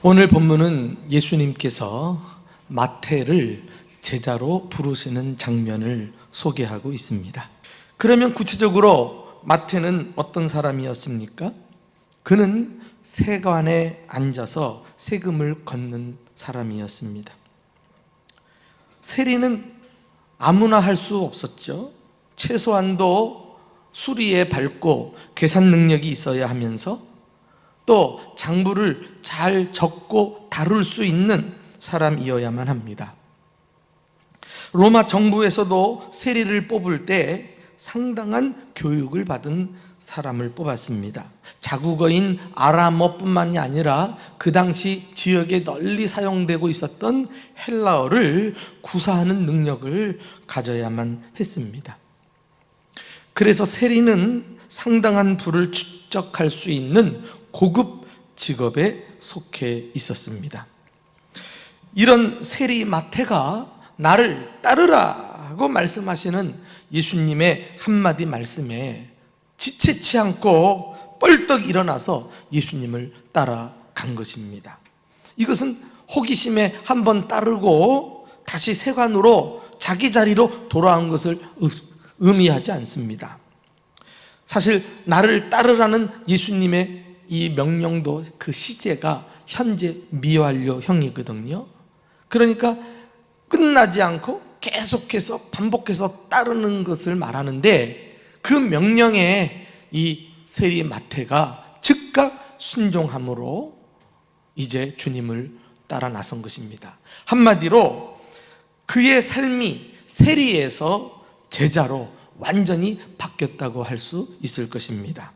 오늘 본문은 예수님께서 마태를 제자로 부르시는 장면을 소개하고 있습니다. 그러면 구체적으로 마태는 어떤 사람이었습니까? 그는 세관에 앉아서 세금을 걷는 사람이었습니다. 세리는 아무나 할 수 없었죠. 최소한도 수리에 밝고 계산 능력이 있어야 하면서 또 장부를 잘 적고 다룰 수 있는 사람이어야만 합니다. 로마 정부에서도 세리를 뽑을 때 상당한 교육을 받은 사람을 뽑았습니다. 자국어인 아람어뿐만이 아니라 그 당시 지역에 널리 사용되고 있었던 헬라어를 구사하는 능력을 가져야만 했습니다. 그래서 세리는 상당한 부를 축적할 수 있는 고급 직업에 속해 있었습니다. 이런 세리 마태가 나를 따르라고 말씀하시는 예수님의 한마디 말씀에 지체치 않고 뻘떡 일어나서 예수님을 따라간 것입니다. 이것은 호기심에 한번 따르고 다시 세관으로 자기 자리로 돌아온 것을 의미하지 않습니다. 사실 나를 따르라는 예수님의 이 명령도 그 시제가 현재 미완료형이거든요. 그러니까 끝나지 않고 계속해서 반복해서 따르는 것을 말하는데 그 명령에 이 세리 마태가 즉각 순종함으로 이제 주님을 따라 나선 것입니다. 한마디로 그의 삶이 세리에서 제자로 완전히 바뀌었다고 할 수 있을 것입니다.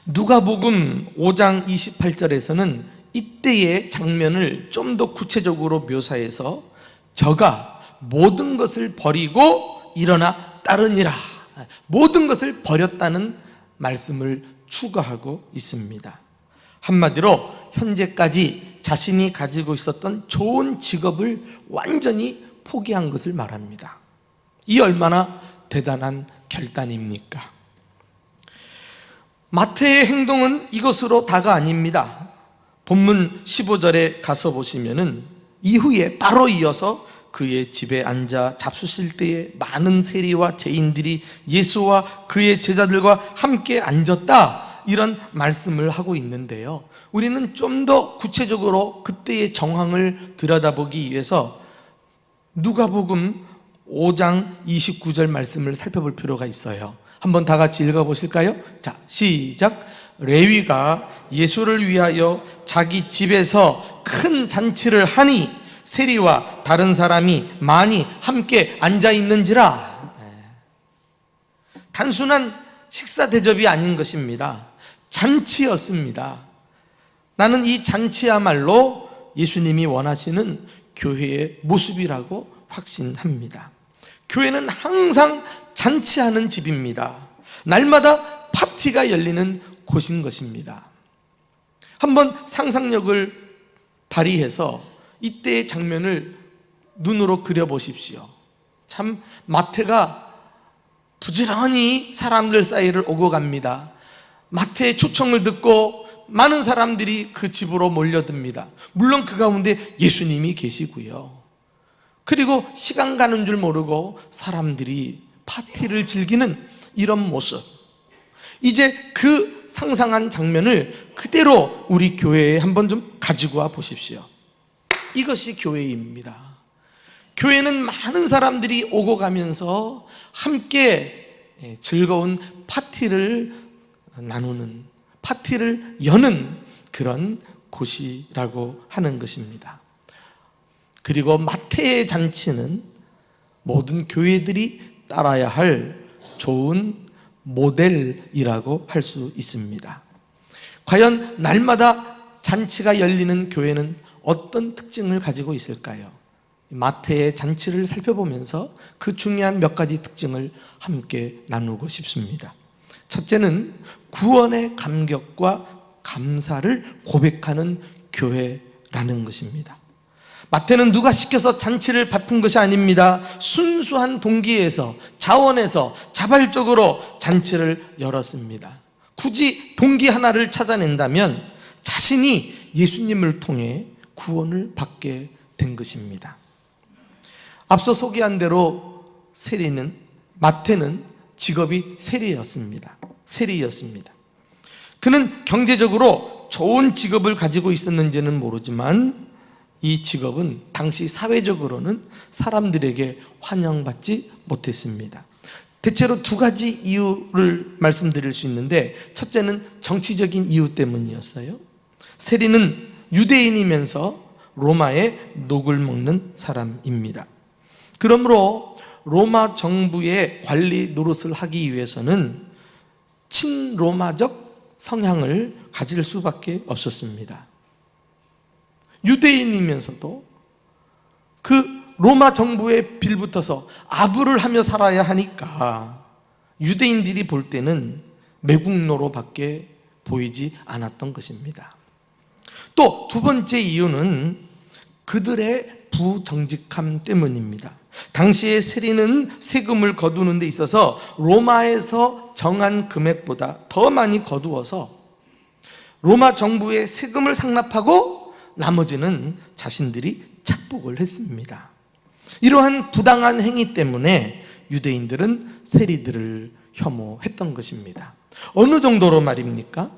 누가복음 5장 28절에서는 이때의 장면을 좀 더 구체적으로 묘사해서 저가 모든 것을 버리고 일어나 따르니라, 모든 것을 버렸다는 말씀을 추가하고 있습니다. 한마디로 현재까지 자신이 가지고 있었던 좋은 직업을 완전히 포기한 것을 말합니다. 이 얼마나 대단한 결단입니까? 마태의 행동은 이것으로 다가 아닙니다. 본문 15절에 가서 보시면은 이후에 바로 이어서 그의 집에 앉아 잡수실 때에 많은 세리와 죄인들이 예수와 그의 제자들과 함께 앉았다, 이런 말씀을 하고 있는데요, 우리는 좀 더 구체적으로 그때의 정황을 들여다보기 위해서 누가복음 5장 29절 말씀을 살펴볼 필요가 있어요. 한번 다 같이 읽어보실까요? 자, 시작. 레위가 예수를 위하여 자기 집에서 큰 잔치를 하니 세리와 다른 사람이 많이 함께 앉아 있는지라. 단순한 식사 대접이 아닌 것입니다. 잔치였습니다. 나는 이 잔치야말로 예수님이 원하시는 교회의 모습이라고 확신합니다. 교회는 항상 잔치하는 집입니다. 날마다 파티가 열리는 곳인 것입니다. 한번 상상력을 발휘해서 이때의 장면을 눈으로 그려보십시오. 참 마태가 부지런히 사람들 사이를 오고 갑니다. 마태의 초청을 듣고 많은 사람들이 그 집으로 몰려듭니다. 물론 그 가운데 예수님이 계시고요. 그리고 시간 가는 줄 모르고 사람들이 파티를 즐기는 이런 모습, 이제 그 상상한 장면을 그대로 우리 교회에 한번 좀 가지고 와 보십시오. 이것이 교회입니다. 교회는 많은 사람들이 오고 가면서 함께 즐거운 파티를 나누는, 파티를 여는 그런 곳이라고 하는 것입니다. 그리고 마태의 잔치는 모든 교회들이 따라야 할 좋은 모델이라고 할 수 있습니다. 과연 날마다 잔치가 열리는 교회는 어떤 특징을 가지고 있을까요? 마태의 잔치를 살펴보면서 그 중요한 몇 가지 특징을 함께 나누고 싶습니다. 첫째는 구원의 감격과 감사를 고백하는 교회라는 것입니다. 마태는 누가 시켜서 잔치를 베푼 것이 아닙니다. 순수한 동기에서, 자원에서 자발적으로 잔치를 열었습니다. 굳이 동기 하나를 찾아낸다면 자신이 예수님을 통해 구원을 받게 된 것입니다. 앞서 소개한 대로 마태는 직업이 세리였습니다. 그는 경제적으로 좋은 직업을 가지고 있었는지는 모르지만 이 직업은 당시 사회적으로는 사람들에게 환영받지 못했습니다. 대체로 두 가지 이유를 말씀드릴 수 있는데, 첫째는 정치적인 이유 때문이었어요. 세리는 유대인이면서 로마의 녹을 먹는 사람입니다. 그러므로 로마 정부의 관리 노릇을 하기 위해서는 친로마적 성향을 가질 수밖에 없었습니다. 유대인이면서도 그 로마 정부에 빌붙어서 아부를 하며 살아야 하니까 유대인들이 볼 때는 매국노로밖에 보이지 않았던 것입니다. 또 두 번째 이유는 그들의 부정직함 때문입니다. 당시의 세리는 세금을 거두는 데 있어서 로마에서 정한 금액보다 더 많이 거두어서 로마 정부에 세금을 상납하고 나머지는 자신들이 착복을 했습니다. 이러한 부당한 행위 때문에 유대인들은 세리들을 혐오했던 것입니다. 어느 정도로 말입니까?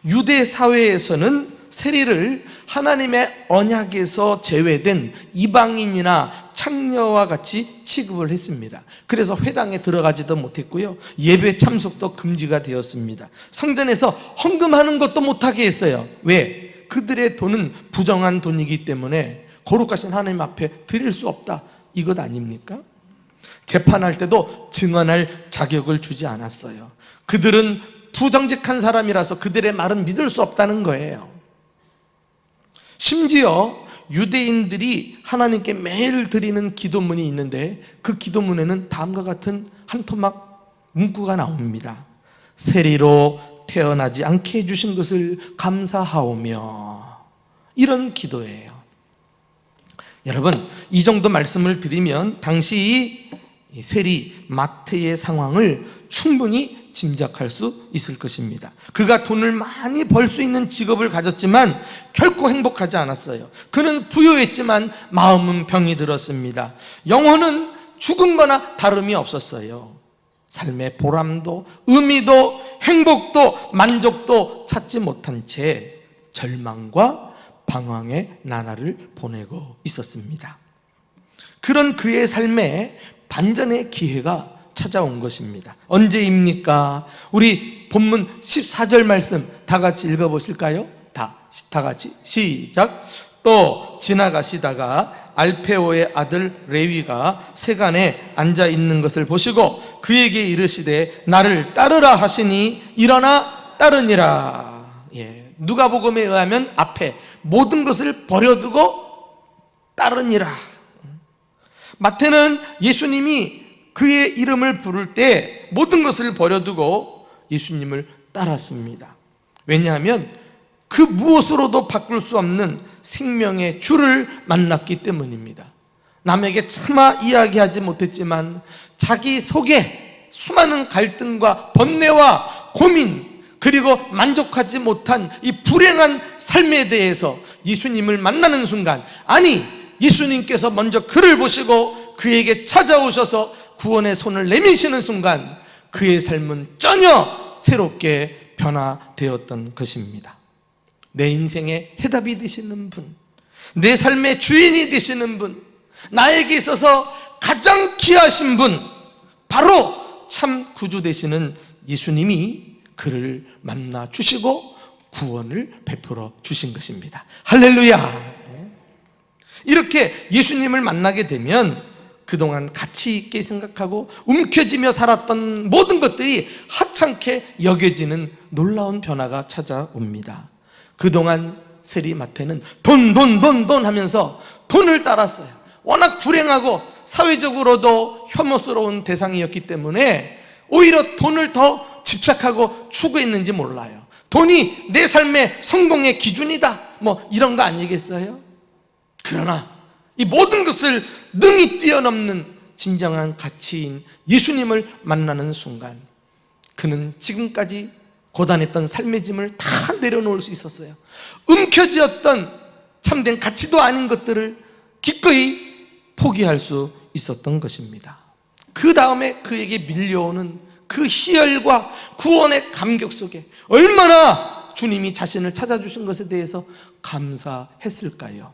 유대 사회에서는 세리를 하나님의 언약에서 제외된 이방인이나 창녀와 같이 취급을 했습니다. 그래서 회당에 들어가지도 못했고요, 예배 참석도 금지가 되었습니다. 성전에서 헌금하는 것도 못하게 했어요. 왜? 그들의 돈은 부정한 돈이기 때문에 거룩하신 하나님 앞에 드릴 수 없다, 이것 아닙니까? 재판할 때도 증언할 자격을 주지 않았어요. 그들은 부정직한 사람이라서 그들의 말은 믿을 수 없다는 거예요. 심지어 유대인들이 하나님께 매일 드리는 기도문이 있는데 그 기도문에는 다음과 같은 한 토막 문구가 나옵니다. 세리로 태어나지 않게 해주신 것을 감사하오며, 이런 기도예요. 여러분, 이 정도 말씀을 드리면 당시 이 세리 마태의 상황을 충분히 짐작할 수 있을 것입니다. 그가 돈을 많이 벌 수 있는 직업을 가졌지만 결코 행복하지 않았어요. 그는 부유했지만 마음은 병이 들었습니다. 영혼은 죽은 거나 다름이 없었어요. 삶의 보람도 의미도 행복도 만족도 찾지 못한 채 절망과 방황의 나날을 보내고 있었습니다. 그런 그의 삶에 반전의 기회가 찾아온 것입니다. 언제입니까? 우리 본문 14절 말씀 다 같이 읽어보실까요? 다 같이 시작. 또 지나가시다가 알페오의 아들 레위가 세간에 앉아 있는 것을 보시고 그에게 이르시되 나를 따르라 하시니 일어나 따르니라. 누가복음에 의하면 앞에 모든 것을 버려두고 따르니라. 마태는 예수님이 그의 이름을 부를 때 모든 것을 버려두고 예수님을 따랐습니다. 왜냐하면 그 무엇으로도 바꿀 수 없는 생명의 주를 만났기 때문입니다. 남에게 차마 이야기하지 못했지만 자기 속에 수많은 갈등과 번뇌와 고민, 그리고 만족하지 못한 이 불행한 삶에 대해서 예수님을 만나는 순간, 아니 예수님께서 먼저 그를 보시고 그에게 찾아오셔서 구원의 손을 내미시는 순간 그의 삶은 전혀 새롭게 변화되었던 것입니다. 내 인생의 해답이 되시는 분, 내 삶의 주인이 되시는 분, 나에게 있어서 가장 귀하신 분, 바로 참 구주 되시는 예수님이 그를 만나 주시고 구원을 베풀어 주신 것입니다. 할렐루야. 이렇게 예수님을 만나게 되면 그동안 가치 있게 생각하고 움켜쥐며 살았던 모든 것들이 하찮게 여겨지는 놀라운 변화가 찾아옵니다. 그동안 세리 마태는 돈 하면서 돈을 따랐어요. 워낙 불행하고 사회적으로도 혐오스러운 대상이었기 때문에 오히려 돈을 더 집착하고 추구했는지 몰라요. 돈이 내 삶의 성공의 기준이다, 뭐 이런 거 아니겠어요? 그러나 이 모든 것을 능히 뛰어넘는 진정한 가치인 예수님을 만나는 순간 그는 지금까지 고단했던 삶의 짐을 다 내려놓을 수 있었어요. 움켜쥐었던 참된 가치도 아닌 것들을 기꺼이 포기할 수 있었던 것입니다. 그 다음에 그에게 밀려오는 그 희열과 구원의 감격 속에 얼마나 주님이 자신을 찾아주신 것에 대해서 감사했을까요?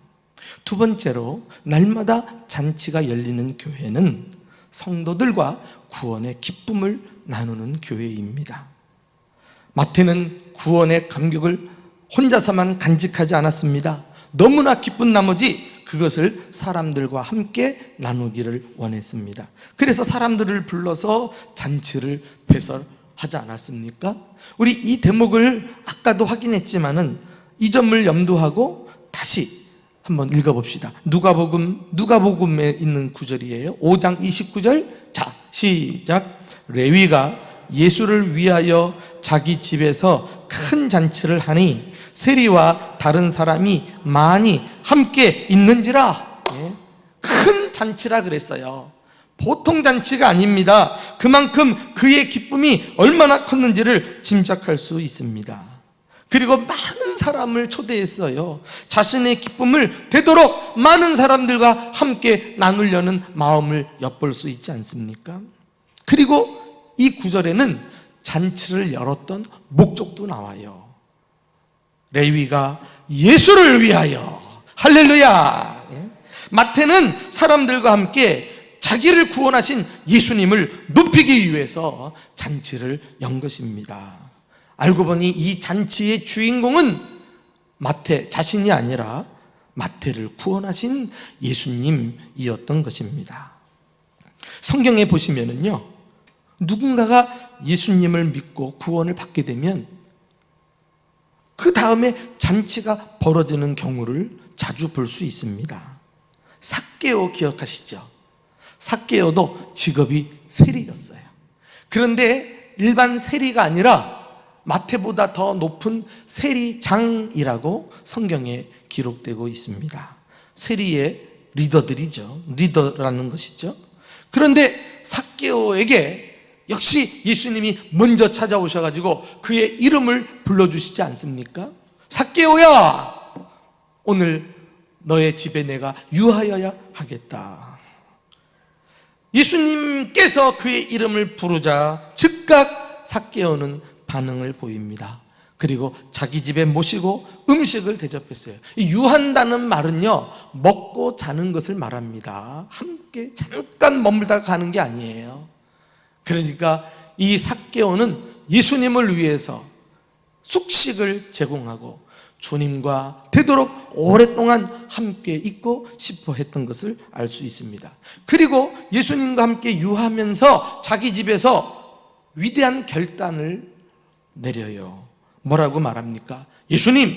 두 번째로, 날마다 잔치가 열리는 교회는 성도들과 구원의 기쁨을 나누는 교회입니다. 마태는 구원의 감격을 혼자서만 간직하지 않았습니다. 너무나 기쁜 나머지 그것을 사람들과 함께 나누기를 원했습니다. 그래서 사람들을 불러서 잔치를 배설하지 않았습니까? 우리 이 대목을 아까도 확인했지만은 이 점을 염두하고 다시 한번 읽어봅시다. 누가복음에 있는 구절이에요. 5장 29절. 자, 시작. 레위가 예수를 위하여 자기 집에서 큰 잔치를 하니 세리와 다른 사람이 많이 함께 있는지라. 큰 잔치라 그랬어요. 보통 잔치가 아닙니다. 그만큼 그의 기쁨이 얼마나 컸는지를 짐작할 수 있습니다. 그리고 많은 사람을 초대했어요. 자신의 기쁨을 되도록 많은 사람들과 함께 나누려는 마음을 엿볼 수 있지 않습니까? 그리고 이 구절에는 잔치를 열었던 목적도 나와요. 레위가 예수를 위하여. 할렐루야. 마태는 사람들과 함께 자기를 구원하신 예수님을 높이기 위해서 잔치를 연 것입니다. 알고 보니 이 잔치의 주인공은 마태 자신이 아니라 마태를 구원하신 예수님이었던 것입니다. 성경에 보시면은요, 누군가가 예수님을 믿고 구원을 받게 되면 그 다음에 잔치가 벌어지는 경우를 자주 볼 수 있습니다. 삭개오 기억하시죠? 삭개오도 직업이 세리였어요. 그런데 일반 세리가 아니라 마태보다 더 높은 세리장이라고 성경에 기록되고 있습니다. 세리의 리더들이죠. 리더라는 것이죠. 그런데 삭개오에게 역시 예수님이 먼저 찾아오셔가지고 그의 이름을 불러주시지 않습니까? 삭개오야, 오늘 너의 집에 내가 유하여야 하겠다. 예수님께서 그의 이름을 부르자 즉각 삭개오는 반응을 보입니다. 그리고 자기 집에 모시고 음식을 대접했어요. 이 유한다는 말은요, 먹고 자는 것을 말합니다. 함께 잠깐 머물다 가는 게 아니에요. 그러니까 이 삭개오는 예수님을 위해서 숙식을 제공하고 주님과 되도록 오랫동안 함께 있고 싶어 했던 것을 알 수 있습니다. 그리고 예수님과 함께 유하면서 자기 집에서 위대한 결단을 내려요. 뭐라고 말합니까? 예수님,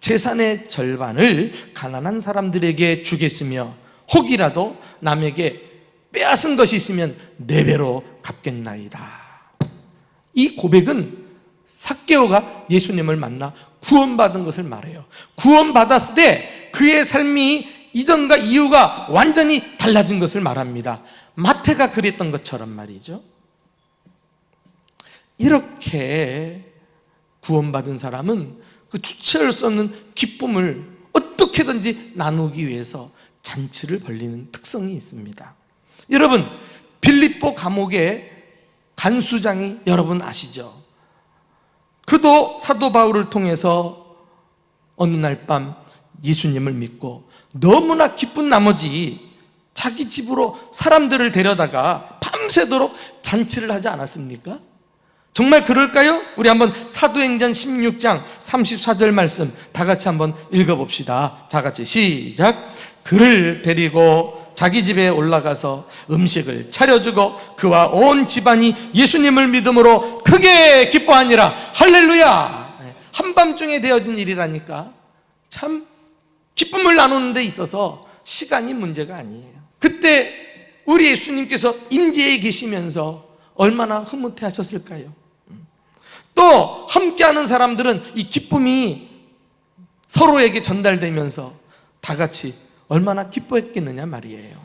재산의 절반을 가난한 사람들에게 주겠으며 혹이라도 남에게 빼앗은 것이 있으면 4배로 갚겠나이다. 이 고백은 삭개오가 예수님을 만나 구원받은 것을 말해요. 구원받았을 때 그의 삶이 이전과 이후가 완전히 달라진 것을 말합니다. 마태가 그랬던 것처럼 말이죠. 이렇게 구원받은 사람은 그 주체할 수 없는 기쁨을 어떻게든지 나누기 위해서 잔치를 벌리는 특성이 있습니다. 여러분, 빌립보 감옥의 간수장이 여러분 아시죠? 그도 사도 바울을 통해서 어느 날 밤 예수님을 믿고 너무나 기쁜 나머지 자기 집으로 사람들을 데려다가 밤새도록 잔치를 하지 않았습니까? 정말 그럴까요? 우리 한번 사도행전 16장 34절 말씀 다 같이 한번 읽어봅시다. 다 같이 시작. 그를 데리고 자기 집에 올라가서 음식을 차려주고 그와 온 집안이 예수님을 믿음으로 크게 기뻐하니라. 할렐루야. 한밤중에 되어진 일이라니까 참 기쁨을 나누는 데 있어서 시간이 문제가 아니에요. 그때 우리 예수님께서 임재에 계시면서 얼마나 흐뭇해 하셨을까요? 또 함께하는 사람들은 이 기쁨이 서로에게 전달되면서 다 같이 얼마나 기뻐했겠느냐 말이에요.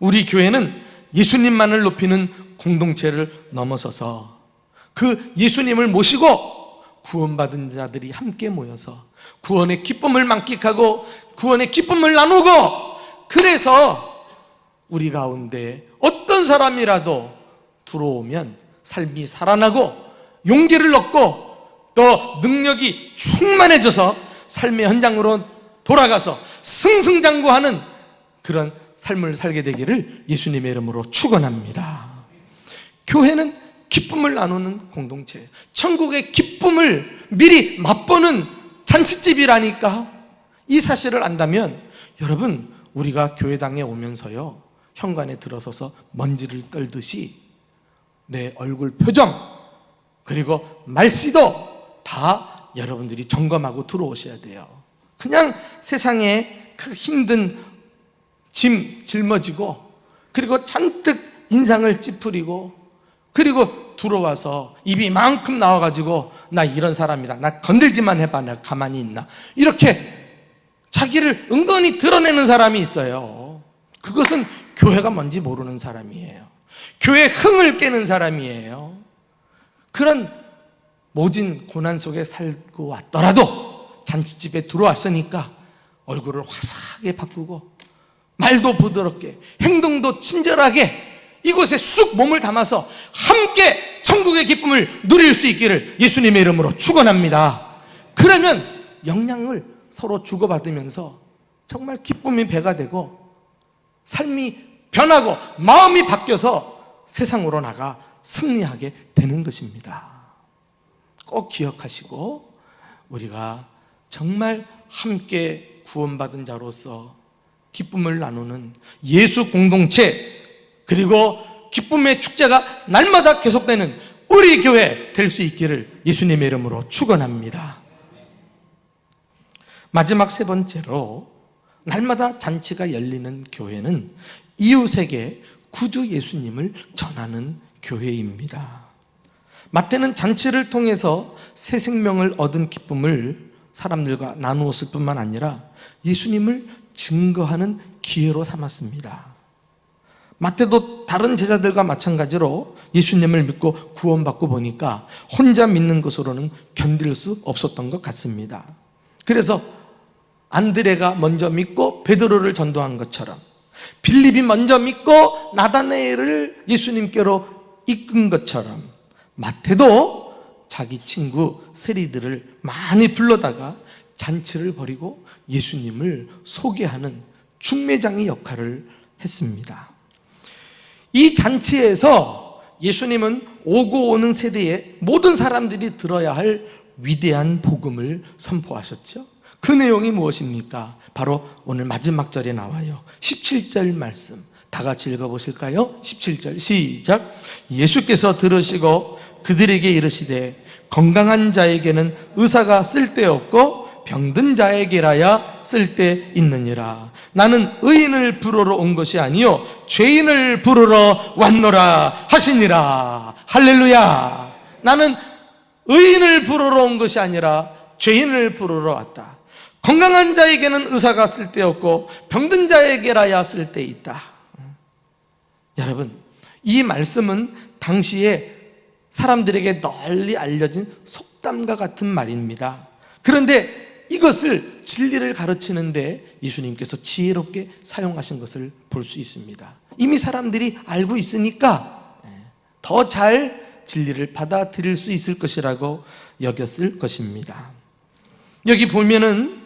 우리 교회는 예수님만을 높이는 공동체를 넘어서서 그 예수님을 모시고 구원받은 자들이 함께 모여서 구원의 기쁨을 만끽하고 구원의 기쁨을 나누고, 그래서 우리 가운데 어떤 사람이라도 들어오면 삶이 살아나고 용기를 얻고 또 능력이 충만해져서 삶의 현장으로 돌아가서 승승장구하는 그런 삶을 살게 되기를 예수님의 이름으로 축원합니다. 교회는 기쁨을 나누는 공동체, 천국의 기쁨을 미리 맛보는 잔치집이라니까. 이 사실을 안다면 여러분, 우리가 교회당에 오면서요, 현관에 들어서서 먼지를 떨듯이 내 얼굴 표정 그리고 말씨도 다 여러분들이 점검하고 들어오셔야 돼요. 그냥 세상에 그 힘든 짐 짊어지고 그리고 잔뜩 인상을 찌푸리고 그리고 들어와서 입이 이만큼 나와가지고 나 이런 사람이다, 나 건들기만 해봐, 나 가만히 있나, 이렇게 자기를 은근히 드러내는 사람이 있어요. 그것은 교회가 뭔지 모르는 사람이에요. 교회 흥을 깨는 사람이에요. 그런 모진 고난 속에 살고 왔더라도 잔치집에 들어왔으니까 얼굴을 화사하게 바꾸고 말도 부드럽게 행동도 친절하게 이곳에 쑥 몸을 담아서 함께 천국의 기쁨을 누릴 수 있기를 예수님의 이름으로 축원합니다. 그러면 영향을 서로 주고받으면서 정말 기쁨이 배가 되고 삶이 변하고 마음이 바뀌어서 세상으로 나가 승리하게 되는 것입니다. 꼭 기억하시고 우리가 정말 함께 구원받은 자로서 기쁨을 나누는 예수 공동체, 그리고 기쁨의 축제가 날마다 계속되는 우리 교회 될 수 있기를 예수님의 이름으로 축원합니다. 마지막 세 번째로, 날마다 잔치가 열리는 교회는 이웃에게 구주 예수님을 전하는 교회입니다. 마태는 잔치를 통해서 새 생명을 얻은 기쁨을 사람들과 나누었을 뿐만 아니라 예수님을 증거하는 기회로 삼았습니다. 마태도 다른 제자들과 마찬가지로 예수님을 믿고 구원받고 보니까 혼자 믿는 것으로는 견딜 수 없었던 것 같습니다. 그래서 안드레가 먼저 믿고 베드로를 전도한 것처럼, 빌립이 먼저 믿고 나다나엘을 예수님께로 이끈 것처럼, 마태도 자기 친구 세리들을 많이 불러다가 잔치를 벌이고 예수님을 소개하는 중매장의 역할을 했습니다. 이 잔치에서 예수님은 오고 오는 세대의 모든 사람들이 들어야 할 위대한 복음을 선포하셨죠. 그 내용이 무엇입니까? 바로 오늘 마지막 절에 나와요. 17절 말씀 다 같이 읽어보실까요? 17절 시작. 예수께서 들으시고 그들에게 이르시되 건강한 자에게는 의사가 쓸데없고 병든 자에게라야 쓸데있느니라. 나는 의인을 부르러 온 것이 아니요 죄인을 부르러 왔노라 하시니라. 할렐루야. 나는 의인을 부르러 온 것이 아니라 죄인을 부르러 왔다. 건강한 자에게는 의사가 쓸데없고 병든 자에게라야 쓸데있다. 여러분, 이 말씀은 당시에 사람들에게 널리 알려진 속담과 같은 말입니다. 그런데 이것을 진리를 가르치는데 예수님께서 지혜롭게 사용하신 것을 볼 수 있습니다. 이미 사람들이 알고 있으니까 더 잘 진리를 받아들일 수 있을 것이라고 여겼을 것입니다. 여기 보면은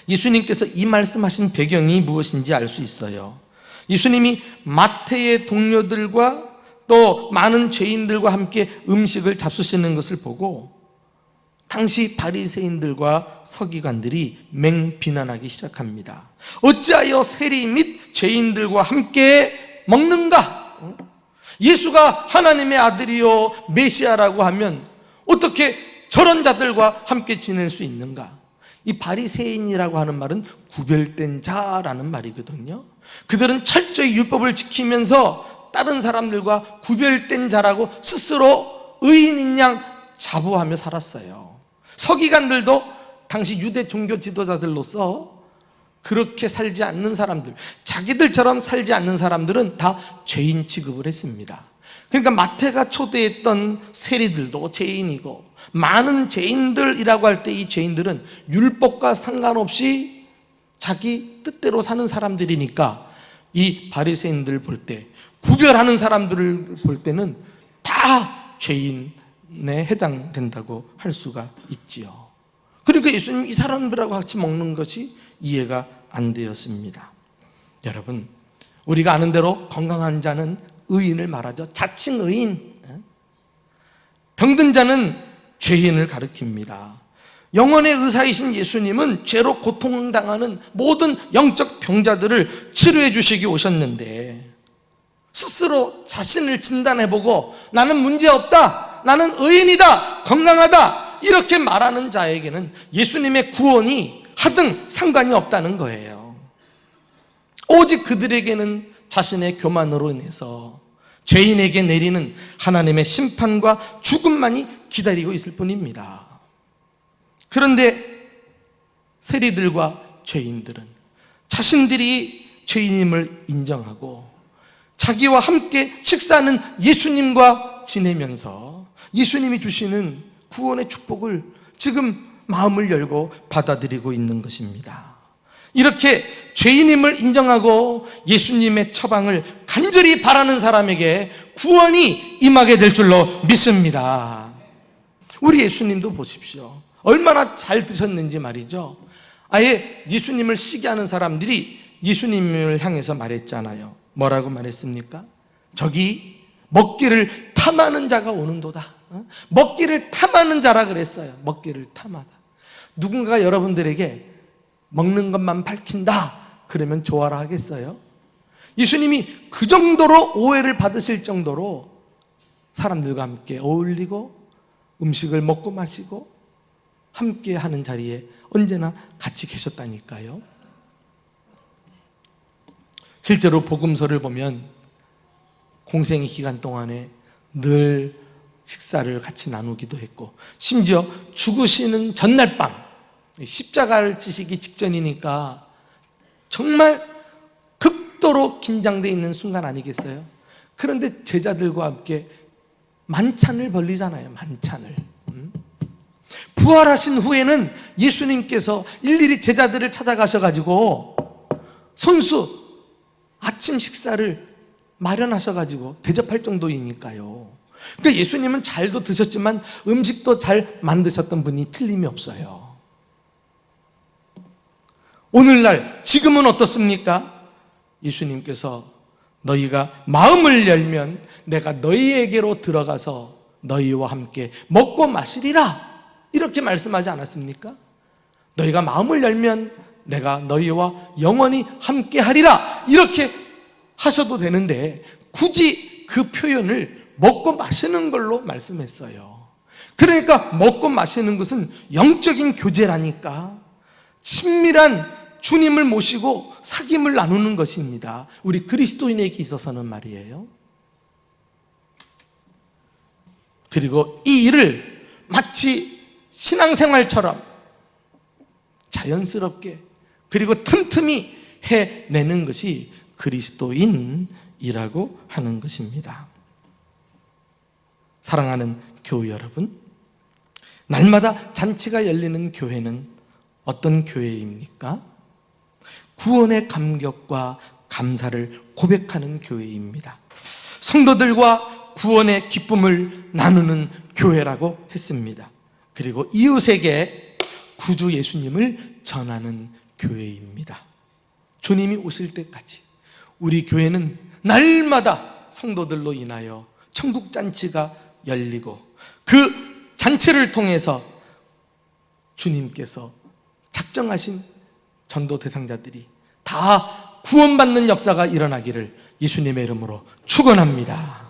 예수님께서 이 말씀하신 배경이 무엇인지 알 수 있어요. 예수님이 마태의 동료들과 또 많은 죄인들과 함께 음식을 잡수시는 것을 보고 당시 바리새인들과 서기관들이 맹비난하기 시작합니다. 어찌하여 세리 및 죄인들과 함께 먹는가? 예수가 하나님의 아들이요 메시아라고 하면 어떻게 저런 자들과 함께 지낼 수 있는가? 이 바리새인이라고 하는 말은 구별된 자라는 말이거든요. 그들은 철저히 율법을 지키면서 다른 사람들과 구별된 자라고 스스로 의인인 양 자부하며 살았어요. 서기관들도 당시 유대 종교 지도자들로서 그렇게 살지 않는 사람들, 자기들처럼 살지 않는 사람들은 다 죄인 취급을 했습니다. 그러니까 마태가 초대했던 세리들도 죄인이고, 많은 죄인들이라고 할 때 이 죄인들은 율법과 상관없이 자기 뜻대로 사는 사람들이니까 이 바리새인들 볼 때, 구별하는 사람들을 볼 때는 다 죄인에 해당된다고 할 수가 있지요. 그러니까 예수님 이 사람들하고 같이 먹는 것이 이해가 안 되었습니다. 여러분, 우리가 아는 대로 건강한 자는 의인을 말하죠. 자칭 의인. 병든 자는 죄인을 가리킵니다. 영혼의 의사이신 예수님은 죄로 고통당하는 모든 영적 병자들을 치료해 주시기 오셨는데, 스스로 자신을 진단해보고 나는 문제없다, 나는 의인이다, 건강하다 이렇게 말하는 자에게는 예수님의 구원이 하등 상관이 없다는 거예요. 오직 그들에게는 자신의 교만으로 인해서 죄인에게 내리는 하나님의 심판과 죽음만이 기다리고 있을 뿐입니다. 그런데 세리들과 죄인들은 자신들이 죄인임을 인정하고 자기와 함께 식사하는 예수님과 지내면서 예수님이 주시는 구원의 축복을 지금 마음을 열고 받아들이고 있는 것입니다. 이렇게 죄인임을 인정하고 예수님의 처방을 간절히 바라는 사람에게 구원이 임하게 될 줄로 믿습니다. 우리 예수님도 보십시오. 얼마나 잘 드셨는지 말이죠. 아예 예수님을 시기하는 사람들이 예수님을 향해서 말했잖아요. 뭐라고 말했습니까? 저기 먹기를 탐하는 자가 오는도다. 먹기를 탐하는 자라 그랬어요. 먹기를 탐하다. 누군가 여러분들에게 먹는 것만 밝힌다 그러면 좋아라 하겠어요? 예수님이 그 정도로 오해를 받으실 정도로 사람들과 함께 어울리고 음식을 먹고 마시고 함께 하는 자리에 언제나 같이 계셨다니까요. 실제로 복음서를 보면 공생의 기간 동안에 늘 식사를 같이 나누기도 했고, 심지어 죽으시는 전날 밤 십자가를 지시기 직전이니까 정말 극도로 긴장되어 있는 순간 아니겠어요? 그런데 제자들과 함께 만찬을 벌리잖아요. 만찬을. 부활하신 후에는 예수님께서 일일이 제자들을 찾아가셔가지고 손수 아침 식사를 마련하셔가지고 대접할 정도이니까요. 그러니까 예수님은 잘도 드셨지만 음식도 잘 만드셨던 분이 틀림이 없어요. 오늘날 지금은 어떻습니까? 예수님께서 너희가 마음을 열면 내가 너희에게로 들어가서 너희와 함께 먹고 마시리라 이렇게 말씀하지 않았습니까? 너희가 마음을 열면 내가 너희와 영원히 함께 하리라 이렇게 하셔도 되는데 굳이 그 표현을 먹고 마시는 걸로 말씀했어요. 그러니까 먹고 마시는 것은 영적인 교제라니까, 친밀한 주님을 모시고 사귐을 나누는 것입니다. 우리 그리스도인에게 있어서는 말이에요. 그리고 이 일을 마치 신앙생활처럼 자연스럽게 그리고 틈틈이 해내는 것이 그리스도인이라고 하는 것입니다. 사랑하는 교우 여러분, 날마다 잔치가 열리는 교회는 어떤 교회입니까? 구원의 감격과 감사를 고백하는 교회입니다. 성도들과 구원의 기쁨을 나누는 교회라고 했습니다. 그리고 이웃에게 구주 예수님을 전하는 교회입니다. 주님이 오실 때까지 우리 교회는 날마다 성도들로 인하여 천국 잔치가 열리고 그 잔치를 통해서 주님께서 작정하신 전도 대상자들이 다 구원받는 역사가 일어나기를 예수님의 이름으로 축원합니다.